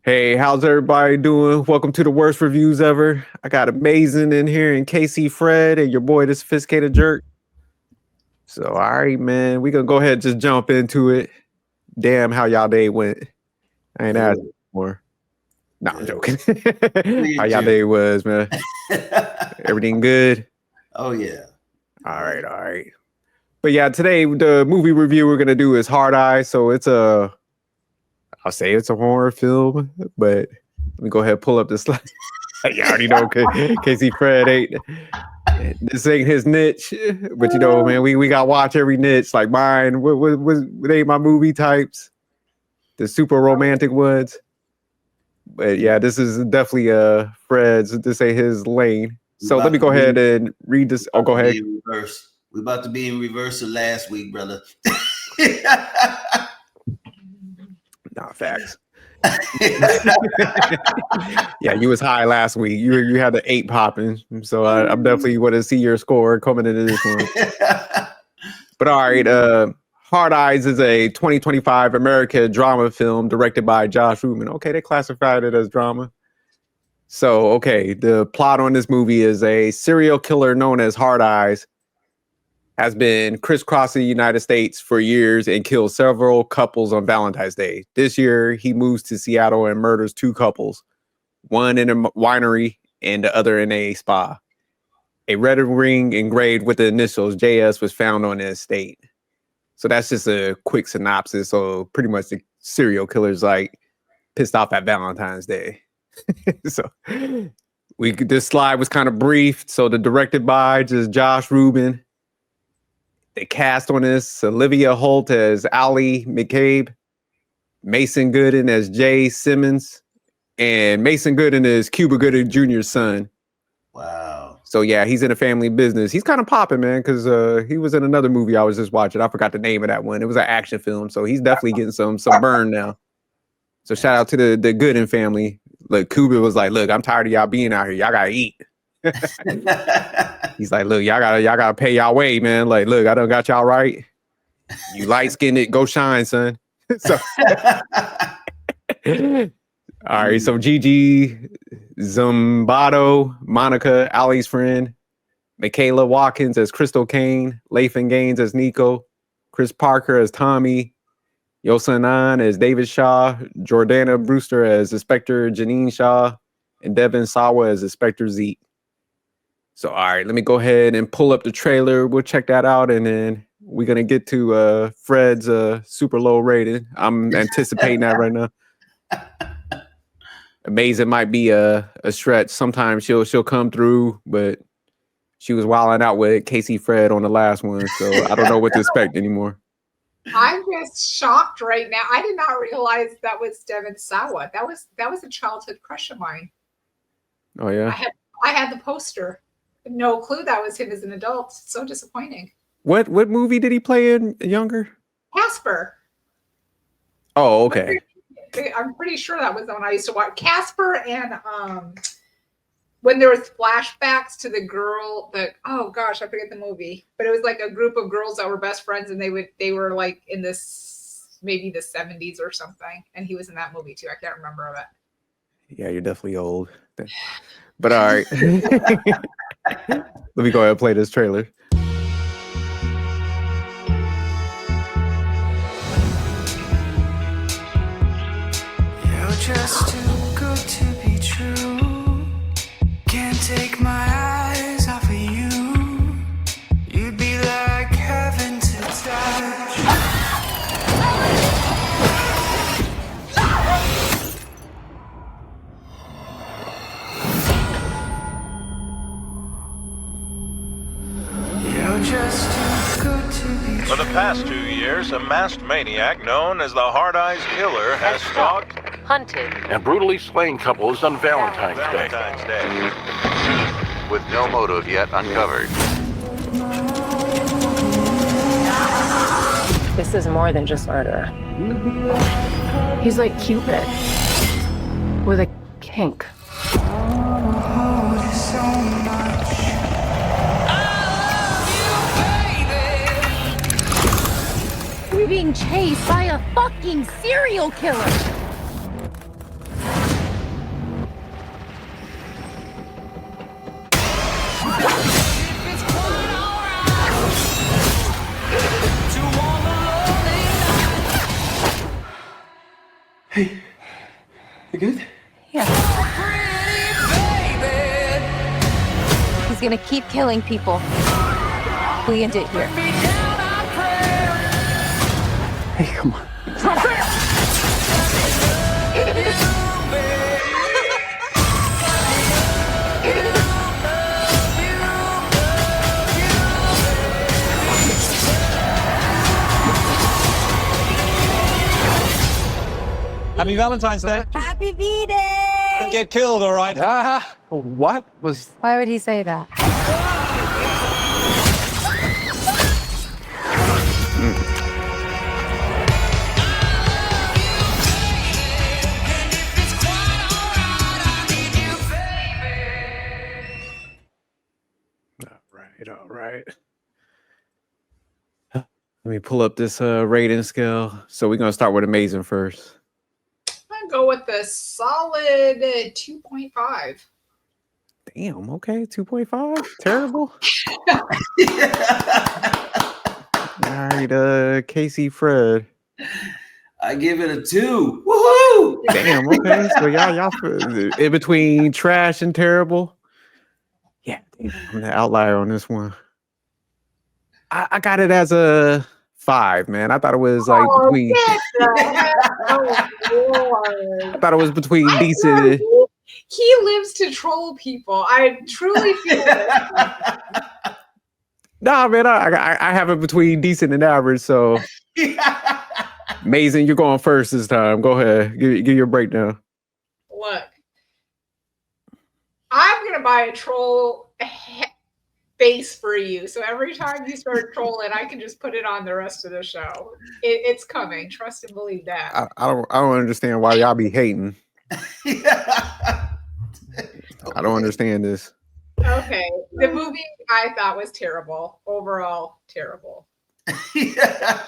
Hey, how's everybody doing? Welcome to the worst reviews ever. I got Amazing in here and Casey Fred and your boy, the Sophisticated Jerk. So, all right, man, we gonna go ahead and just jump into it. Damn, how y'all day went. I ain't asking more. No, I'm joking. How y'all day was, man? Everything good? Oh, yeah. All right. But yeah, today the movie review we're gonna do is Herat Eyes. So I'll say it's a horror film, but let me go ahead and pull up this slide. You already know, Casey Fred this ain't his niche, but man, we got to watch every niche. Like mine, what ain't my movie types, the super romantic ones. But yeah, this is definitely Fred's. This ain't his lane. So let me go ahead and read this. Oh, go ahead. We're about to be in reverse of last week, brother. Nah, facts. Yeah, you was high last week. You had the 8 popping, so I'm definitely want to see your score coming into this one. But all right, Herat Eyes is a 2025 American drama film directed by Josh Rubin. Okay, they classified it as drama. So, okay, the plot on this movie is a serial killer known as Herat Eyes has been crisscrossing the United States for years and killed several couples on Valentine's Day. This year, he moves to Seattle and murders 2 couples, one in a winery and the other in a spa. A red ring engraved with the initials JS was found on the estate. So that's just a quick synopsis. So pretty much the serial killer's like pissed off at Valentine's Day. So this slide was kind of brief. So the directed by just Josh Rubin. The cast on this: Olivia Holt as Allie McCabe, Mason Gooden as Jay Simmons, and Mason Gooden is Cuba Gooding Jr.'s son. Wow. So yeah, he's in a family business. He's kind of popping, man, because he was in another movie I was just watching. I forgot the name of that one. It was an action film, so he's definitely getting some burn now. So shout out to the Gooden family. Look, Cuba was like, "Look, I'm tired of y'all being out here. Y'all gotta eat." He's like, "Look, y'all gotta pay y'all way, man. Like, look, I done got y'all right. You light skinned it, go shine, son." So, all right. So Gigi Zumbato, Monica, Allie's friend, Michaela Watkins as Crystal Kane, Lathan Gaines as Nico, Chris Parker as Tommy, Yosanan as David Shaw, Jordana Brewster as Inspector Janine Shaw, and Devin Sawa as Inspector Zeke. So, all right, let me go ahead and pull up the trailer. We'll check that out, and then we're going to get to Fred's super low rating. I'm anticipating that right now. Amazing might be a stretch. Sometimes she'll come through, but she was wilding out with Casey Fred on the last one, so I don't know what to expect anymore. I'm just shocked right now. I did not realize that was Devin Sawa. That was a childhood crush of mine. Oh, yeah? I had the poster. No clue that was him as an adult. So disappointing. What movie did he play in younger? Casper. Oh, okay. I'm pretty sure that was the one I used to watch. Casper, and when there was flashbacks to the girl that, oh gosh, I forget the movie, but it was like a group of girls that were best friends, and they were like in this maybe the 70s or something, and he was in that movie too. I can't remember of it. Yeah, you're definitely old. But all right. Let me go ahead and play this trailer. You're just too good to be true. Can't take my eyes off of you. You'd be like heaven to touch. For the past 2 years, a masked maniac known as the Herat Eyes Killer has stalked, hunted, and brutally slain couples on Valentine's Day. With no motive yet uncovered. This is more than just murder. He's like Cupid with a kink. We're being chased by a fucking serial killer. Hey, you good? Yeah. He's gonna keep killing people. We end it here. Hey, come on. Happy Valentine's Day. Happy V-Day! Get killed, all right? What was... Why would he say that? All right. Let me pull up this rating scale. So we're gonna start with amazing first. I'm gonna go with the solid 2.5. Damn, okay, 2.5. Terrible. All right, Casey Fred. I give it a 2. Woohoo! Damn, okay. So y'all in between trash and terrible. Yeah, damn, I'm the outlier on this one. I got it as a 5, man. I thought it was like between. I thought it was between decent. He lives to troll people. I truly feel it. Nah, man, I have it between decent and average. So amazing, you're going first this time. Go ahead, give your breakdown. Look, I'm gonna buy a troll face for you. So every time you start trolling, I can just put it on the rest of the show. It's coming. Trust and believe that. I don't understand why y'all be hating. I don't understand this. Okay, the movie I thought was terrible. Overall, terrible. The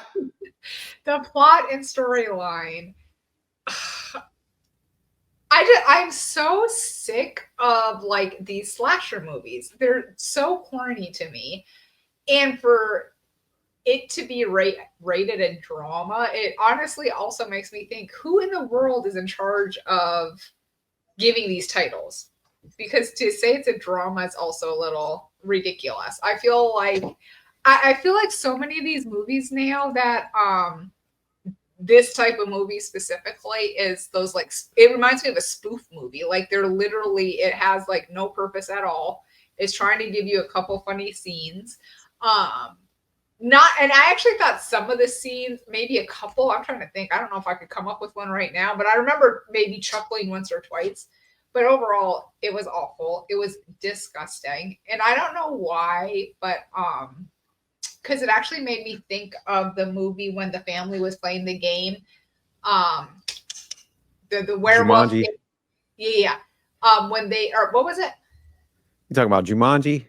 plot and storyline. I'm so sick of like these slasher movies. They're so corny to me. And for it to be rated a drama, it honestly also makes me think, who in the world is in charge of giving these titles? Because to say it's a drama is also a little ridiculous. I feel like so many of these movies now that this type of movie specifically is those like, it reminds me of a spoof movie. Like they're literally, it has like no purpose at all. It's trying to give you a couple funny scenes. And I actually thought some of the scenes, maybe a couple, I'm trying to think. I don't know if I could come up with one right now, but I remember maybe chuckling once or twice. But overall, it was awful. It was disgusting. And I don't know why, but because it actually made me think of the movie when the family was playing the game. The werewolf. Jumanji. Yeah. When they, or what was it? You talking about Jumanji?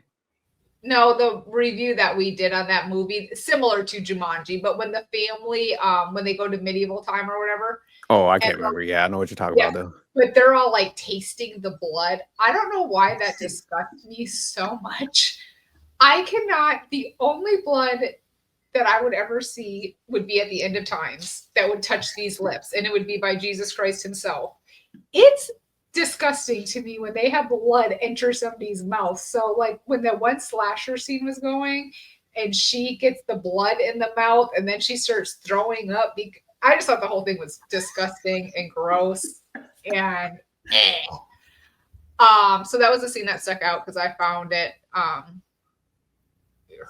No, the review that we did on that movie, similar to Jumanji, but when the family, when they go to medieval time or whatever. Oh, I can't remember. Yeah, I know what you're talking about though. But they're all like tasting the blood. I don't know why that disgusts me so much. The only blood that I would ever see would be at the end of times that would touch these lips, and it would be by Jesus Christ himself. It's disgusting to me when they have blood enter somebody's mouth. So like when the one slasher scene was going and she gets the blood in the mouth and then she starts throwing up. I just thought the whole thing was disgusting and gross and so that was the scene that stuck out because I found it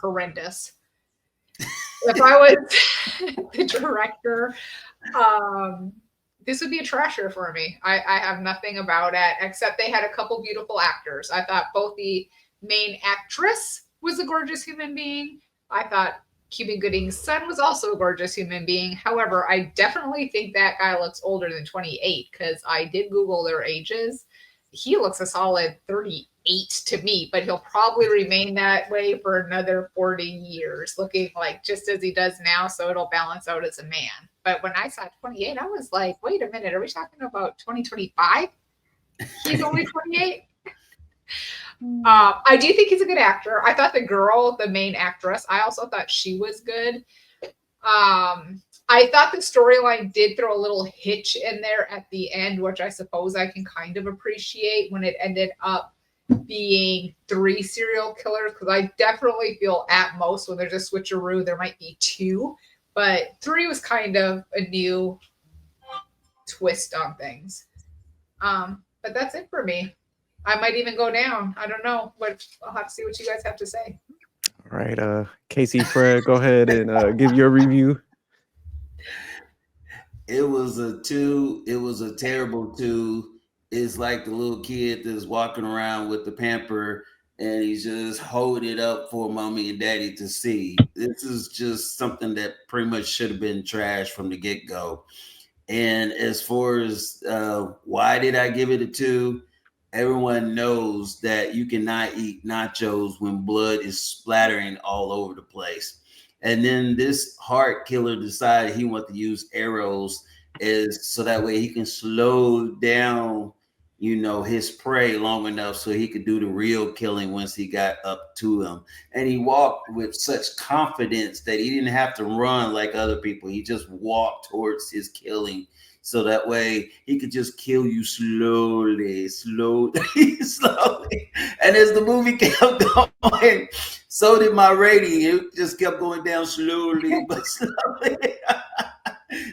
horrendous. If I was the director, this would be a trasher for me. I have nothing about it except they had a couple beautiful actors. I thought both the main actress was a gorgeous human being. I thought Cuba Gooding's son was also a gorgeous human being. However, I definitely think that guy looks older than 28 because I did Google their ages. He looks a solid 38 to me, but he'll probably remain that way for another 40 years, looking like just as he does now. So it'll balance out as a man. But when I saw 28, I was like, wait a minute, are we talking about 2025? He's only 28? I do think he's a good actor. I thought the girl, the main actress, I also thought she was good. I thought the storyline did throw a little hitch in there at the end, which I suppose I can kind of appreciate when it ended up being 3 serial killers, because I definitely feel at most when there's a switcheroo there might be 2, but 3 was kind of a new twist on things. But that's it for me. I might even go down. I don't know, but I'll have to see what you guys have to say. All right, Casey, Fred, go ahead and give your review. It was a 2. It was a terrible 2. It's like the little kid that's walking around with the pamper and he's just holding it up for mommy and daddy to see. This is just something that pretty much should have been trash from the get-go. And as far as why did I give it a 2? Everyone knows that you cannot eat nachos when blood is splattering all over the place. And then this heart killer decided he wanted to use arrows so that way he can slow down, his prey long enough so he could do the real killing once he got up to him. And he walked with such confidence that he didn't have to run like other people. He just walked towards his killing. So that way he could just kill you slowly. And as the movie kept going, so did my rating. It just kept going down slowly, but slowly.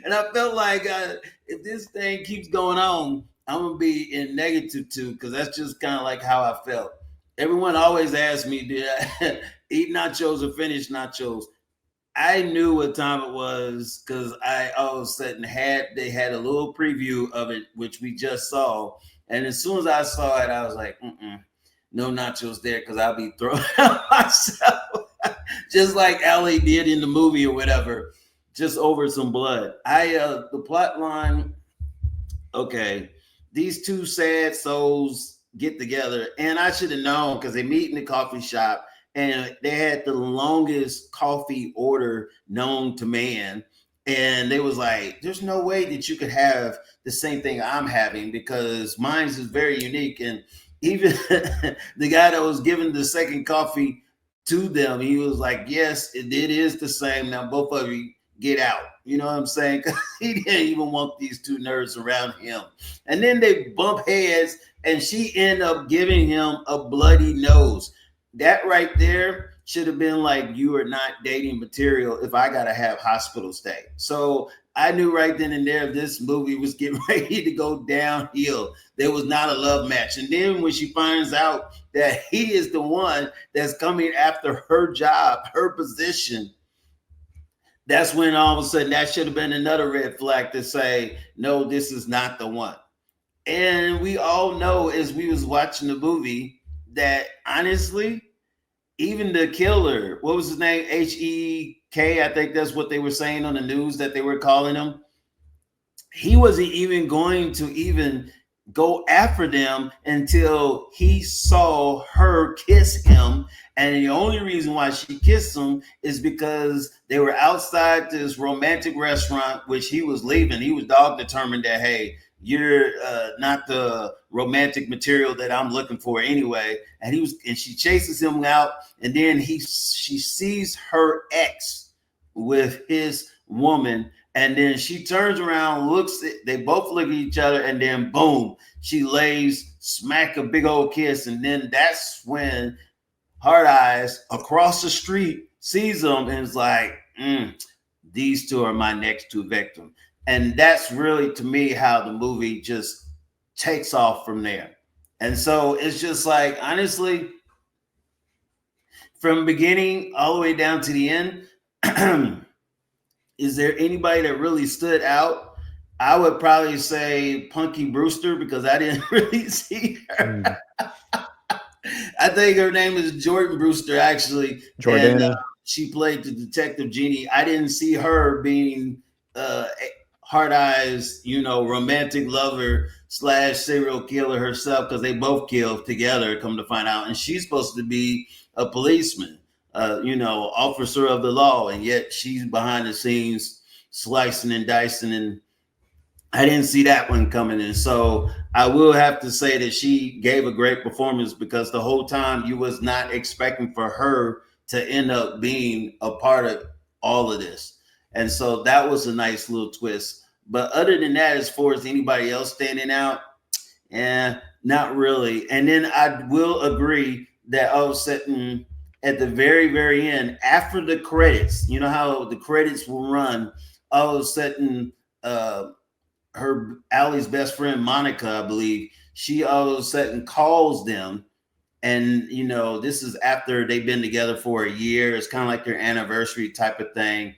And I felt like if this thing keeps going on, I'm going to be in -2, because that's just kind of like how I felt. Everyone always asks me, did I eat nachos or finish nachos? I knew what time it was because I all of a sudden they had a little preview of it, which we just saw. And as soon as I saw it, I was like, no nachos there, because I'll be throwing out myself, just like Allie did in the movie or whatever, just over some blood. The plot line, okay, these 2 sad souls get together, and I should have known because they meet in the coffee shop. And they had the longest coffee order known to man. And they was like, there's no way that you could have the same thing I'm having, because mine is very unique. And even the guy that was giving the second coffee to them, he was like, yes, it is the same. Now both of you get out. You know what I'm saying? He didn't even want these 2 nerds around him. And then they bump heads, and she ended up giving him a bloody nose. That right there should have been like, you are not dating material if I got to have hospital stay. So I knew right then and there this movie was getting ready to go downhill. There was not a love match. And then when she finds out that he is the one that's coming after her job, her position, that's when all of a sudden that should have been another red flag to say, no, this is not the one. And we all know as we was watching the movie that honestly, even the killer, what was his name? H-E-K, I think that's what they were saying on the news that they were calling him. He wasn't even going to even go after them until he saw her kiss him. And the only reason why she kissed him is because they were outside this romantic restaurant, which he was leaving. He was dog determined that, hey, you're not the romantic material that I'm looking for anyway. And she chases him out, and then she sees her ex with his woman, and then she turns around, they both look at each other, and then boom, she lays smack a big old kiss. And then that's when Herat Eyes across the street sees them and is like, these 2 are my next 2 victims. And that's really, to me, how the movie just takes off from there. And so it's just like, honestly, from beginning all the way down to the end, is there anybody that really stood out? I would probably say Punky Brewster, because I didn't really see her. I think her name is Jordan Brewster, actually. Jordana. And she played the detective Jeannie. I didn't see her being Herat Eyes, romantic lover / serial killer herself, because they both killed together, come to find out. And she's supposed to be a policeman, officer of the law, and yet she's behind the scenes slicing and dicing, and I didn't see that one coming in. So I will have to say that she gave a great performance, because the whole time you was not expecting for her to end up being a part of all of this. And so that was a nice little twist. But other than that, as far as anybody else standing out, not really. And then I will agree that I was sitting at the very, very end after the credits. You know how the credits will run. I was sitting, her Allie's best friend Monica, I believe, she all of a sudden calls them. And you know, this is after they've been together for a year. It's kind of like their anniversary type of thing.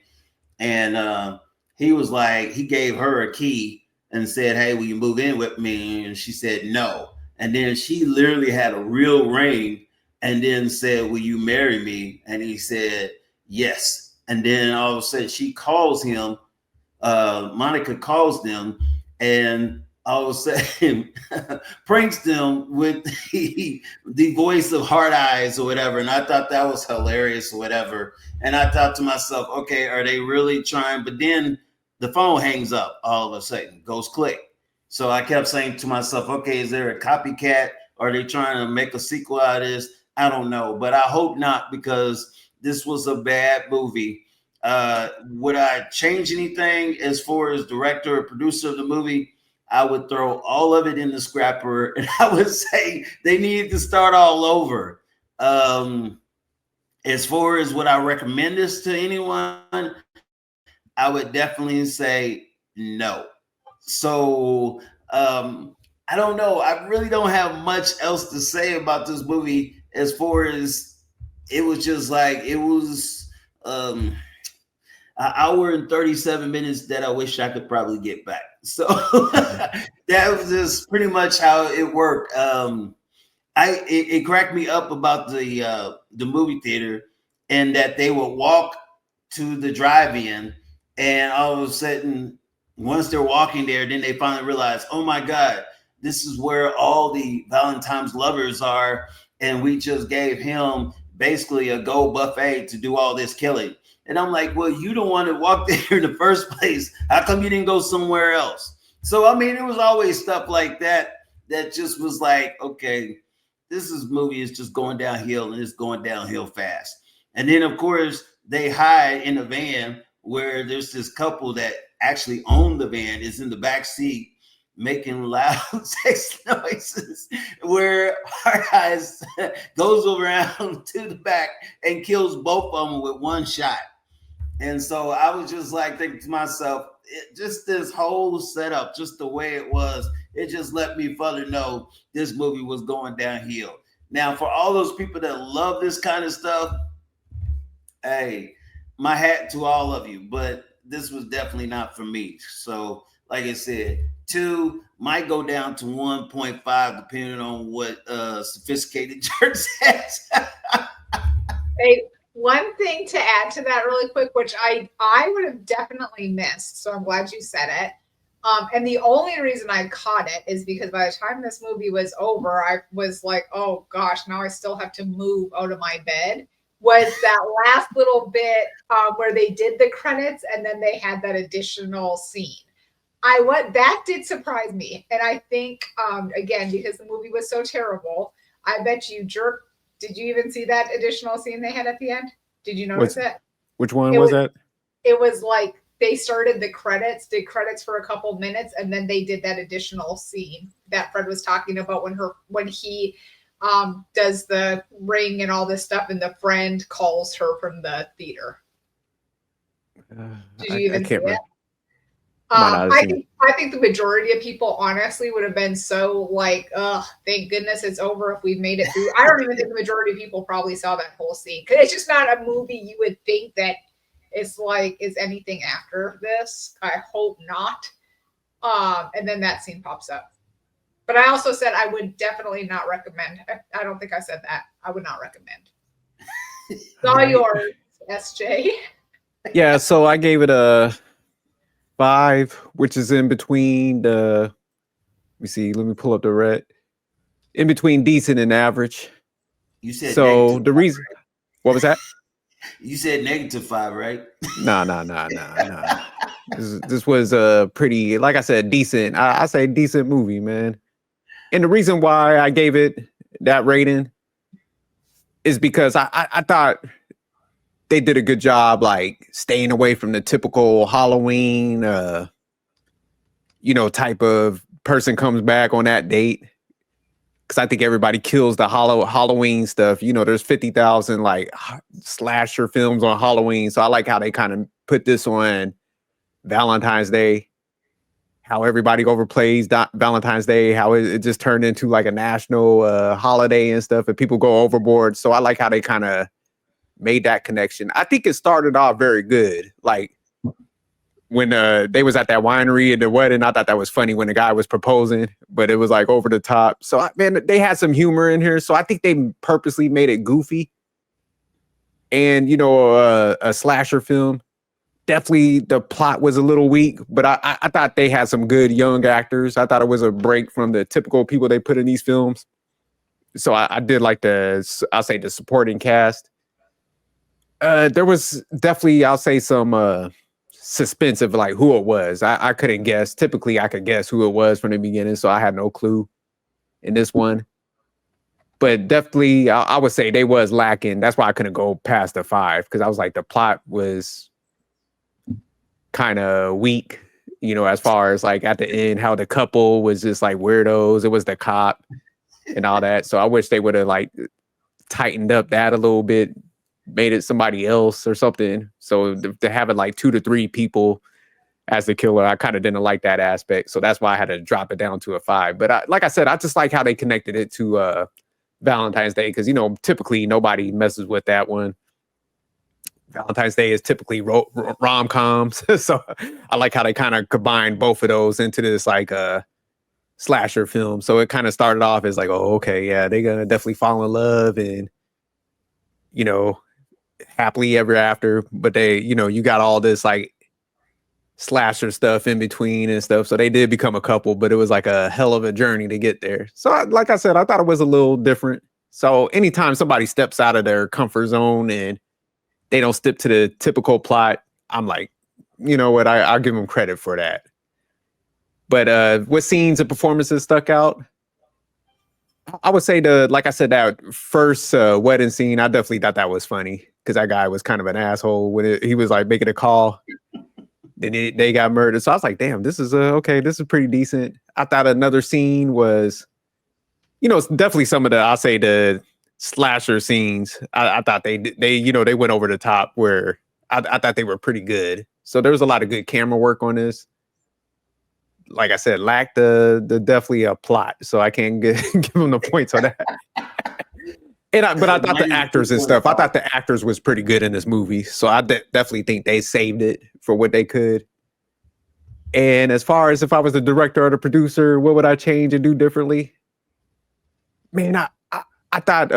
And he was like, he gave her a key and said, "Hey, will you move in with me?" And she said no. And then she literally had a real ring and then said, "Will you marry me?" And he said yes. And then all of a sudden she calls him, Monica calls them, and all of a sudden pranks them with the voice of Heart Eyes or whatever. And I thought that was hilarious or whatever. And I thought to myself, okay, are they really trying? But then the phone hangs up all of a sudden, goes click. So I kept saying to myself, okay, is there a copycat? Are they trying to make a sequel out of this? I don't know, but I hope not, because this was a bad movie. Would I change anything as far as director or producer of the movie? I would throw all of it in the scrapper, and I would say they needed to start all over. As far as would I recommend this to anyone, I would definitely say no. So I don't know. I really don't have much else to say about this movie, as far as it was just like, it was an hour and 37 minutes that I wish I could probably get back. So that was just pretty much how it worked. It cracked me up about the movie theater, and that they would walk to the drive-in, and all of a sudden, once they're walking there, then they finally realize, oh my God, this is where all the Valentine's lovers are, and we just gave him basically a gold buffet to do all this killing. And I'm like, well, you don't want to walk there in the first place. How come you didn't go somewhere else? So, I mean, it was always stuff like that that just was like, okay, movie is just going downhill, and it's going downhill fast. And then, of course, they hide in a van where there's this couple that actually own the van, is in the back seat making loud sex noises, where Heart Eyes goes around to the back and kills both of them with one shot. And so I was just like thinking to myself, just this whole setup, just the way it was, it just let me further know this movie was going downhill. Now, for all those people that love this kind of stuff, hey, my hat to all of you, but this was definitely not for me. So, like I said, 2 might go down to 1.5, depending on what sophisticated church says. Hey, one thing to add to that really quick, which I would have definitely missed, so I'm glad you said it. And the only reason I caught it is because by the time this movie was over, I was like, oh gosh, now I still have to move out of my bed. Was that last little bit where they did the credits and then they had that additional scene. That did surprise me. And I think, again, because the movie was so terrible, I bet you did you even see that additional scene they had at the end? Did you notice it? Which one was that? It was like they started did credits for a couple minutes, and then they did that additional scene that Fred was talking about when he does the ring and all this stuff, and the friend calls her from the theater. Did you even see it? I think the majority of people honestly would have been so like, oh, thank goodness it's over if we made it through. I don't even think the majority of people probably saw that whole scene, because it's just not a movie you would think that it's like, is anything after this? I hope not. And then that scene pops up. But I also said I would definitely not recommend. I don't think I said that. I would not recommend. It's all yours, SJ. Yeah, so I gave it a 5, which is in between let me pull up the red. In between decent and average. You said so. The reason, what was that? You said -5, right? No. This was a pretty, like I said, decent. I say decent movie, man. And the reason why I gave it that rating is because I thought they did a good job, like staying away from the typical Halloween, type of person comes back on that date. Because I think everybody kills the Halloween stuff. There's 50,000 like slasher films on Halloween. So I like how they kind of put this on Valentine's Day, how everybody overplays Valentine's Day, how it just turned into like a national holiday and stuff, and people go overboard. So I like how they kind of made that connection. I think it started off very good. Like when they was at that winery at the wedding, I thought that was funny when the guy was proposing, but it was like over the top. So man, they had some humor in here. So I think they purposely made it goofy. And a slasher film. Definitely the plot was a little weak, but I thought they had some good young actors. I thought it was a break from the typical people they put in these films. So I did like the supporting cast. There was definitely, I'll say, some suspense of like who it was. I couldn't guess. Typically, I could guess who it was from the beginning, so I had no clue in this one. But definitely, I would say they was lacking. That's why I couldn't go past the 5, because I was like, the plot was kind of weak, as far as like at the end, how the couple was just like weirdos. It was the cop and all that. So I wish they would have like tightened up that a little bit, made it somebody else or something. So to have it like 2 to 3 people as the killer, I kind of didn't like that aspect. So that's why I had to drop it down to a 5. But like I said, I just like how they connected it to Valentine's Day, because typically nobody messes with that one. Valentine's Day is typically rom-coms. So I like how they kind of combined both of those into this like slasher film. So it kind of started off as like, oh, okay, yeah, they're gonna definitely fall in love and happily ever after. But they, you got all this like slasher stuff in between and stuff. So they did become a couple, but it was like a hell of a journey to get there. So like I said, I thought it was a little different. So anytime somebody steps out of their comfort zone and they don't stick to the typical plot, I'm like, you know what, I'll give them credit for that. But what scenes and performances stuck out? I would say like I said, that first wedding scene, I definitely thought that was funny, because that guy was kind of an asshole when he was like making a call. Then they got murdered. So I was like, damn, this is okay. This is pretty decent. I thought another scene was, it's definitely some of the slasher scenes. I thought they went over the top, where I thought they were pretty good. So there was a lot of good camera work on this. Like I said, lacked the definitely a plot, so I can't give them the points on that. But I thought the actors and stuff, I thought the actors was pretty good in this movie. So I definitely think they saved it for what they could. And as far as if I was the director or the producer, what would I change and do differently? Man, I thought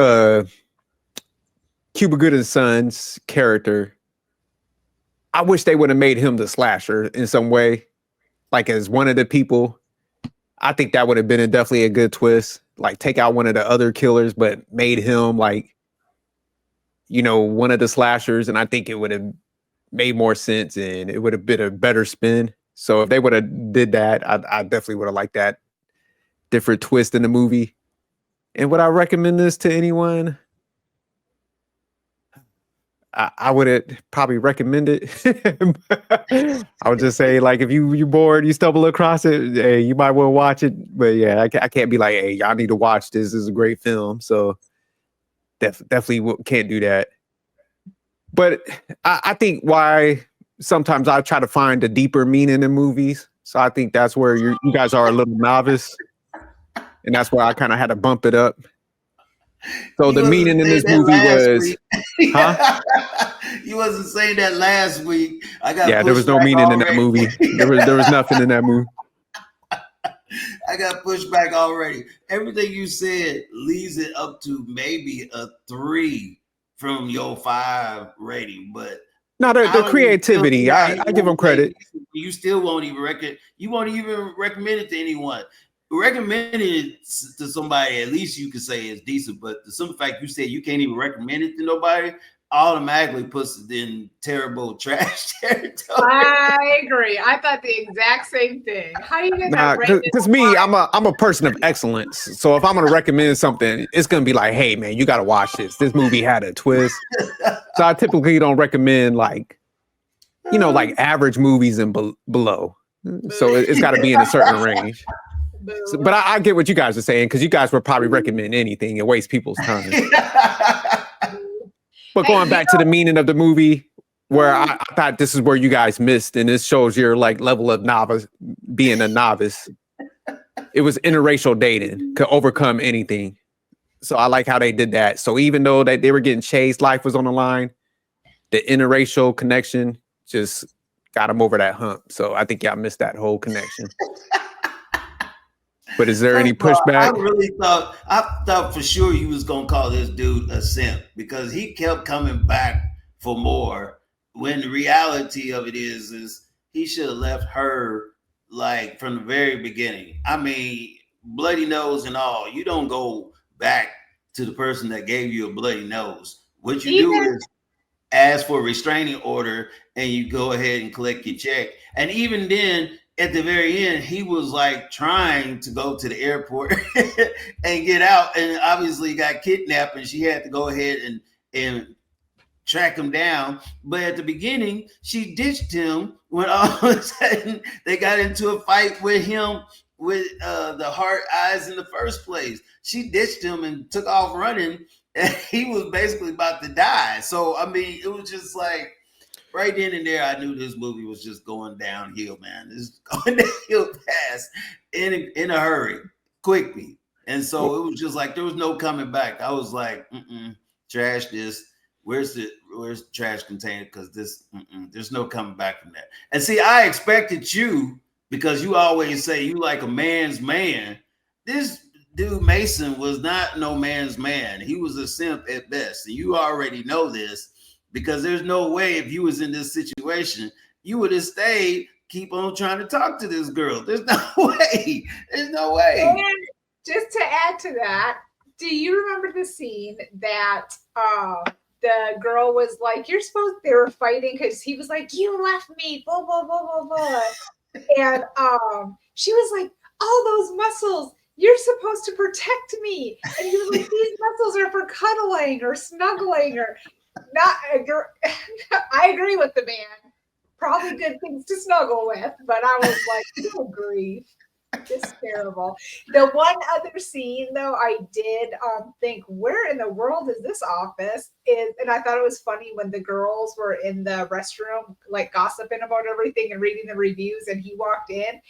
Cuba Gooding's son's character, I wish they would have made him the slasher in some way, like as one of the people. I think that would have been definitely a good twist. Like take out one of the other killers, but made him like, one of the slashers. And I think it would have made more sense and it would have been a better spin. So if they would have did that, I definitely would have liked that different twist in the movie. And would I recommend this to anyone? I would probably recommend it. I would just say, like, if you're bored, you stumble across it, hey, you might want to watch it. But yeah, I can't be like, hey, y'all need to watch this. This is a great film. So definitely can't do that. But I think why sometimes I try to find a deeper meaning in movies. So I think that's where you guys are a little novice. And that's why I kind of had to bump it up. So the meaning in this movie was, huh? You wasn't saying that last week. There was no meaning in that movie. There was nothing in that movie. I got pushed back already. Everything you said leads it up to maybe a 3 from your 5 rating, but no, the creativity. I give them credit. You still won't even recommend it to anyone. Recommend it to somebody, at least you could say it's decent, but the simple fact you said you can't even recommend it to nobody, automatically puts it in terrible trash territory. I agree. I thought the exact same thing. How you gonna Nah, rate it? because me, I'm a person of excellence. So if I'm gonna recommend something, it's gonna be like, hey man, you gotta watch this. This movie had a twist. So I typically don't recommend like, like average movies and below. So it's got to be in a certain range. So, but I get what you guys are saying, because you guys would probably recommend anything and waste people's time. But going back to the meaning of the movie, where I thought this is where you guys missed, and this shows your like level of novice, being a novice. It was interracial dating could overcome anything. So I like how they did that. So even though they were getting chased, life was on the line, the interracial connection just got them over that hump. So I think y'all missed that whole connection. But is there any pushback? I thought for sure you was gonna call this dude a simp, because he kept coming back for more, when the reality of it is he should have left her like from the very beginning. I mean, bloody nose and all, you don't go back to the person that gave you a bloody nose. What you do is ask for a restraining order and you go ahead and collect your check. And even then, at the very end, he was like trying to go to the airport and get out, and obviously got kidnapped, and she had to go ahead and track him down. But at the beginning, she ditched him when all of a sudden they got into a fight with him with the Herat Eyes in the first place. She ditched him and took off running, and he was basically about to die. So, I mean, it was just like, right then and there, I knew this movie was just going downhill, man. It's going downhill fast, in a hurry, quickly. And so it was just like, there was no coming back. I was like, trash this. Where's the trash container? Because there's no coming back from that. And see, I expected you, because you always say you like a man's man. This dude Mason was not no man's man. He was a simp at best. And you already know this, because there's no way, if you was in this situation, you would have stayed, keep on trying to talk to this girl. There's no way. There's no way. And just to add to that, do you remember the scene that the girl was like, they were fighting because he was like, you left me, blah, blah, blah, blah, blah. And she was like, all those muscles, you're supposed to protect me. And he was like, these muscles are for cuddling or snuggling or not. I agree with the man. Probably good things to snuggle with, but I was like, good grief. It's terrible. The one other scene, though, I did think, where in the world is this office? And I thought it was funny when the girls were in the restroom, like gossiping about everything and reading the reviews, and he walked in.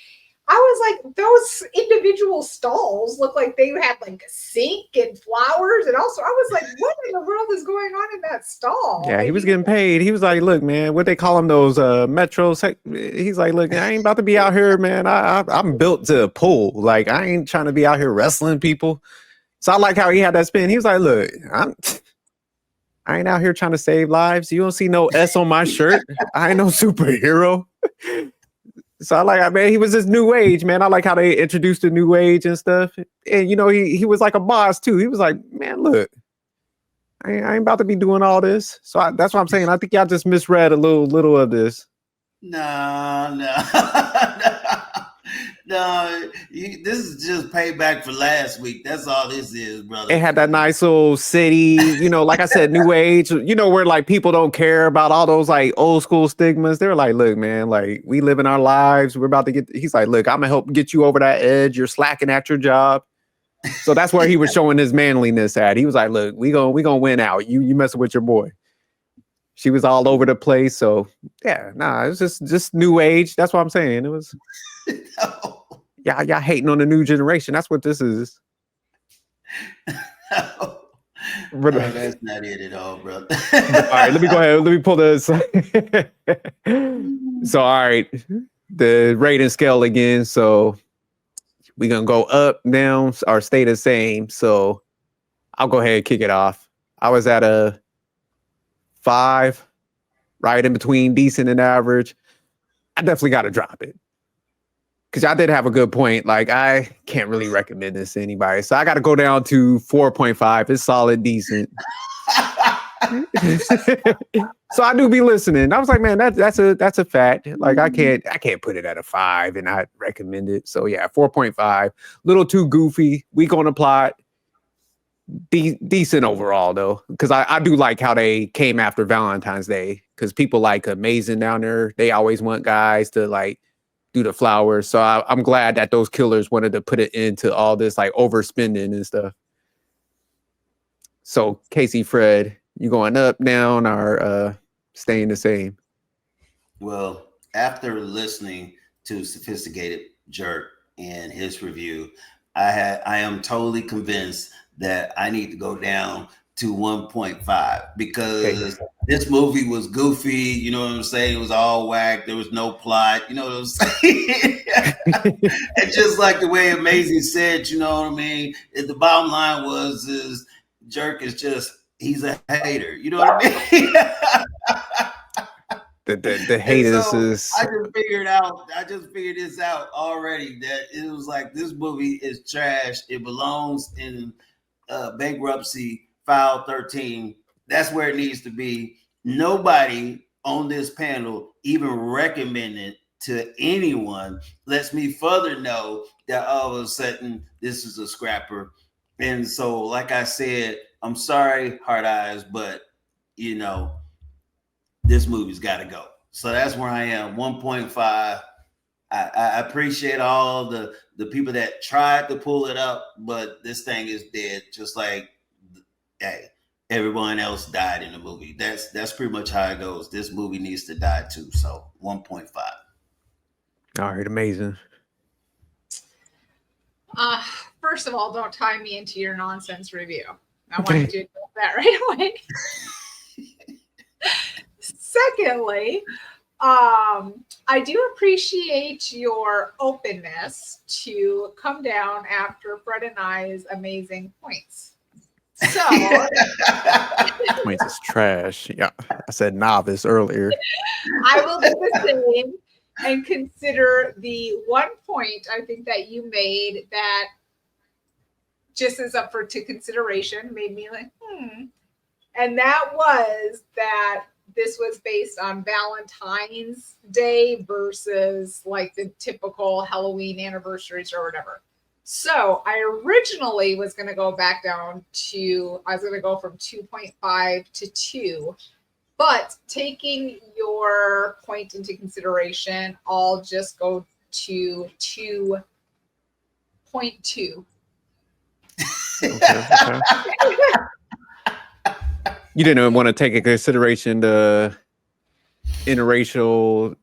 I was like, those individual stalls look like they had like a sink and flowers. And also, I was like, what in the world is going on in that stall? Yeah, he was getting paid. He was like, look, man, what they call them, those metros. He's like, look, I ain't about to be out here, man. I'm built to pull. Like, I ain't trying to be out here wrestling people. So I like how he had that spin. He was like, look, I ain't out here trying to save lives. You don't see no S on my shirt. I ain't no superhero. So I like, man, he was this new age, man. I like how they introduced the new age and stuff. And, he was like a boss too. He was like, man, look, I ain't about to be doing all this. So that's what I'm saying. I think y'all just misread a little of this. No. This is just payback for last week. That's all this is, brother. It had that nice little city, like I said, new age, where like people don't care about all those like old school stigmas. They're like, look, man, like we live in our lives. We're about to he's like, look, I'm gonna help get you over that edge. You're slacking at your job. So that's where he was showing his manliness at. He was like, look, we gonna win out. You messing with your boy. She was all over the place. So yeah, it was just new age. That's what I'm saying. It was No. Y'all hating on the new generation. That's what this is. No, that's not it at all, brother. All right, let me go ahead. Let me pull this. So, all right, the rating scale again. So we're gonna go up, down, or stay the same. So I'll go ahead and kick it off. I was at a 5, right in between decent and average. I definitely got to drop it, because I did have a good point. Like, I can't really recommend this to anybody. So I got to go down to 4.5. It's solid, decent. So I do be listening. I was like, man, that's a fact. Like I can't put it at a 5 and not recommend it. So yeah, 4.5. Little too goofy. Weak on the plot. Decent overall though, because I do like how they came after Valentine's Day, because people like Amazing down there. They always want guys to like do the flowers. So I'm glad that those killers wanted to put it into all this like overspending and stuff. So Casey, Fred, you going up, down, or staying the same? Well, after listening to Sophisticated Jerk and his review, I am totally convinced that I need to go down to 1.5 because this movie was goofy. You know what I'm saying? It was all whack. There was no plot. You know what I'm saying? And just like the way Amazing said, you know what I mean? The bottom line is Jerk is just, he's a hater. You know what I mean? The haters so is. I just figured this out already, that it was like, this movie is trash. It belongs in bankruptcy file 13. That's where it needs to be. Nobody on this panel even recommended to anyone. Lets me further know that all of a sudden this is a scrapper. And so, like I said, I'm sorry, Herat Eyes, but you know, this movie's got to go. So that's where I am, 1.5. I appreciate all the people that tried to pull it up, but this thing is dead. Just like, hey, everyone else died in the movie. That's pretty much how it goes. This movie needs to die too. So 1.5. All right, amazing. First of all, don't tie me into your nonsense review. I want you to do that right away. Secondly, I do appreciate your openness to come down after Fred and I's amazing points. So Points is trash. Yeah, I said novice earlier. I will do the same and consider the 1 point I think that you made that just is up to consideration, made me like, and that was that this was based on Valentine's Day versus like the typical Halloween anniversaries or whatever. So I originally was going to go back down to, I was going to go from 2.5 to 2, but taking your point into consideration, I'll just go to 2.2. Okay. You didn't want to take into consideration the interracial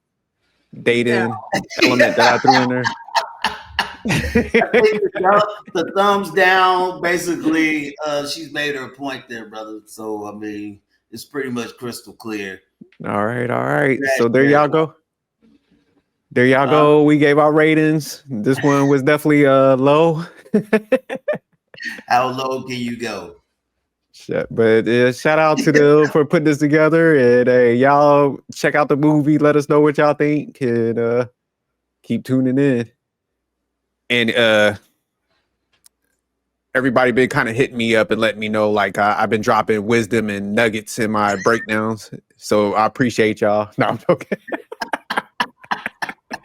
dating element that I threw in there. The thumbs down, basically, she's made her point there, brother. So I mean, it's pretty much crystal clear. All right. So there y'all go. We gave our ratings. This one was definitely low. How low can you go? But shout out to them for putting this together. And y'all check out the movie. Let us know what y'all think. And keep tuning in. And everybody been kind of hitting me up and letting me know, like, I've been dropping wisdom and nuggets in my breakdowns. So I appreciate y'all. No, I'm joking.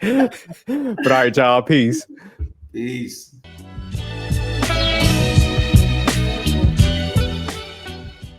But all right, y'all. Peace. Peace.